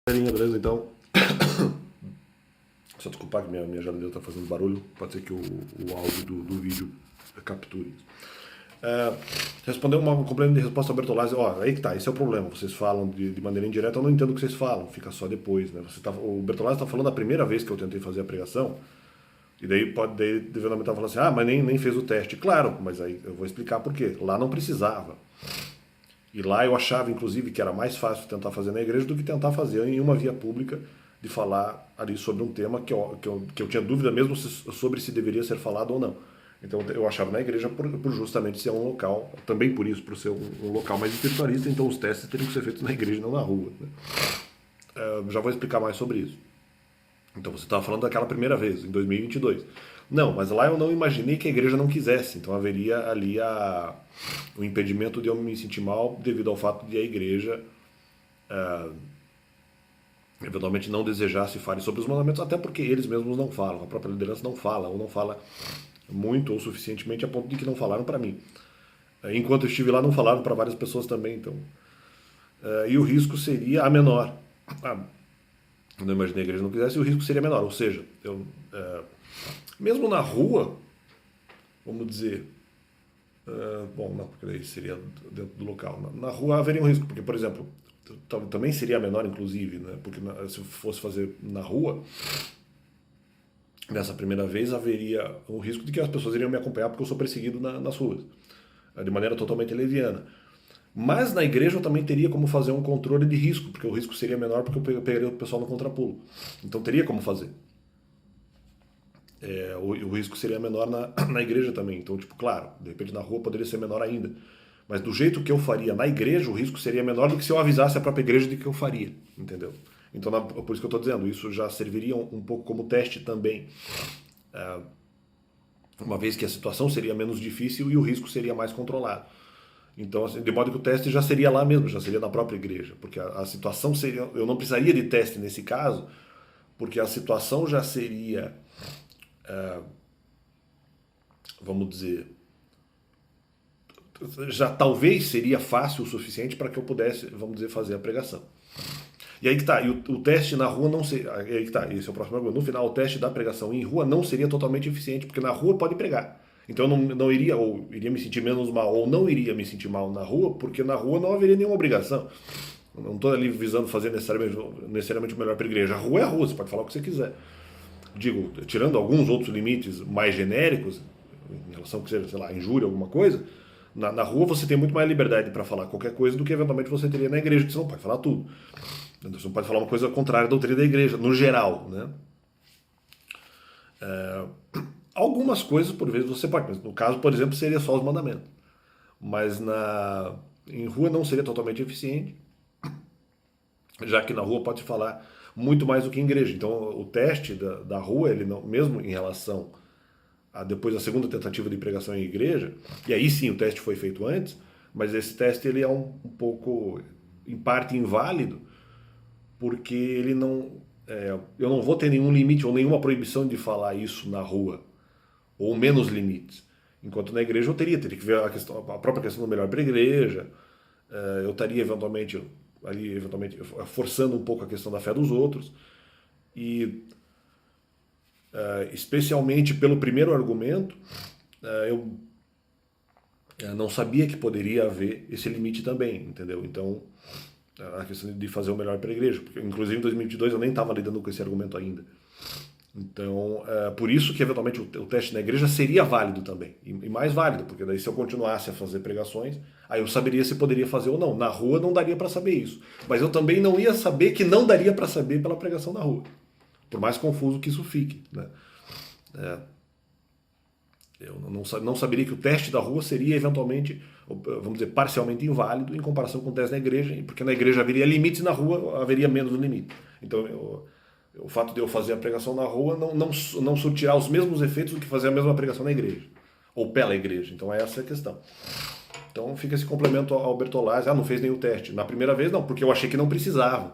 Galerinha, beleza? Então, só desculpar que minha geladeira está fazendo barulho, pode ser que o áudio do vídeo capture isso. Responder uma complemento de resposta ao Bertolazzi, aí que tá, esse é o problema, vocês falam de maneira indireta, eu não entendo o que vocês falam, fica só depois, né? O Bertolazzi está falando a primeira vez que eu tentei fazer a pregação, e daí devidamente tá falando assim, mas nem fez o teste. Claro, mas aí eu vou explicar por quê. Lá não precisava. E lá eu achava, inclusive, que era mais fácil tentar fazer na igreja do que tentar fazer em uma via pública, de falar ali sobre um tema que eu tinha dúvida mesmo sobre se deveria ser falado ou não. Então eu achava na igreja por justamente ser um local, também por isso, por ser um local mais espiritualista, então os testes teriam que ser feitos na igreja, não na rua, né? Já vou explicar mais sobre isso. Então você estava falando daquela primeira vez, em 2022. Não, mas lá eu não imaginei que a igreja não quisesse, então haveria ali o impedimento de eu me sentir mal devido ao fato de a igreja eventualmente não desejasse falar sobre os mandamentos, até porque eles mesmos não falam, a própria liderança não fala, ou não fala muito ou suficientemente a ponto de que não falaram para mim. Enquanto eu estive lá, não falaram para várias pessoas também, então. E o risco seria a menor. Eu não imaginei que a igreja não quisesse, e o risco seria menor, ou seja, mesmo na rua, vamos dizer, bom, não, porque daí seria dentro do local. Na rua haveria um risco, porque, por exemplo, também seria menor, inclusive, né? Porque se fosse fazer na rua, nessa primeira vez haveria o risco de que as pessoas iriam me acompanhar porque eu sou perseguido nas ruas, de maneira totalmente leviana. Mas na igreja eu também teria como fazer um controle de risco, porque o risco seria menor porque eu pegaria o pessoal no contrapulo. Então teria como fazer. O risco seria menor na igreja também. Então, tipo, claro, de repente na rua poderia ser menor ainda. Mas do jeito que eu faria na igreja, o risco seria menor do que se eu avisasse a própria igreja de que eu faria, entendeu? Então, por isso que eu estou dizendo, isso já serviria um pouco como teste também. Uma vez que a situação seria menos difícil e o risco seria mais controlado. Então, assim, de modo que o teste já seria lá mesmo, já seria na própria igreja, porque a situação seria... Eu não precisaria de teste nesse caso, porque a situação já seria, vamos dizer, já talvez seria fácil o suficiente para que eu pudesse, vamos dizer, fazer a pregação. E aí que tá, e o teste na rua não seria, aí que tá, esse é o próximo argumento. No final, o teste da pregação em rua não seria totalmente eficiente, porque na rua pode pregar. Então eu não iria, ou iria me sentir menos mal, ou não iria me sentir mal na rua, porque na rua não haveria nenhuma obrigação. Eu não estou ali visando fazer necessariamente o melhor para a igreja. A rua é a rua, você pode falar o que você quiser. Digo, tirando alguns outros limites mais genéricos, em relação a que seja, sei lá, injúria, alguma coisa, na rua você tem muito mais liberdade para falar qualquer coisa do que eventualmente você teria na igreja, que você não pode falar tudo. Você não pode falar uma coisa contrária à doutrina da igreja, no geral, né? Algumas coisas, por vezes, você pode, mas no caso, por exemplo, seria só os mandamentos. Mas em rua não seria totalmente eficiente, já que na rua pode falar muito mais do que em igreja. Então, o teste da rua, ele não, mesmo em relação a depois da segunda tentativa de pregação em igreja, e aí sim o teste foi feito antes, mas esse teste ele é um pouco, em parte, inválido, porque ele não, eu não vou ter nenhum limite ou nenhuma proibição de falar isso na rua, ou menos limites. Enquanto na igreja eu teria que ver a própria questão do melhor para a igreja, eu estaria eventualmente forçando um pouco a questão da fé dos outros, e especialmente pelo primeiro argumento, eu não sabia que poderia haver esse limite também, entendeu? Então, a questão de fazer o melhor para a igreja, porque inclusive em 2022 eu nem estava lidando com esse argumento ainda. Então, por isso que eventualmente o teste na igreja seria válido também, e mais válido, porque daí se eu continuasse a fazer pregações, aí eu saberia se poderia fazer ou não. Na rua não daria para saber isso, mas eu também não ia saber que não daria para saber pela pregação na rua, por mais confuso que isso fique, né? Eu não saberia que o teste da rua seria eventualmente, vamos dizer, parcialmente inválido em comparação com o teste na igreja, porque na igreja haveria limites, na rua haveria menos limite. Então, o fato de eu fazer a pregação na rua não surtirá os mesmos efeitos do que fazer a mesma pregação na igreja, ou pela igreja. Então, essa é a questão. Então, fica esse complemento ao Bertolazzi. Não fez nenhum teste. Na primeira vez, não, porque eu achei que não precisava.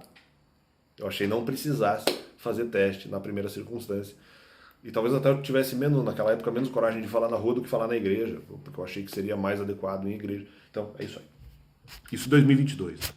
Eu achei não precisasse fazer teste na primeira circunstância. E talvez até eu tivesse naquela época, menos coragem de falar na rua do que falar na igreja, porque eu achei que seria mais adequado em igreja. Então, é isso aí. Isso em 2022.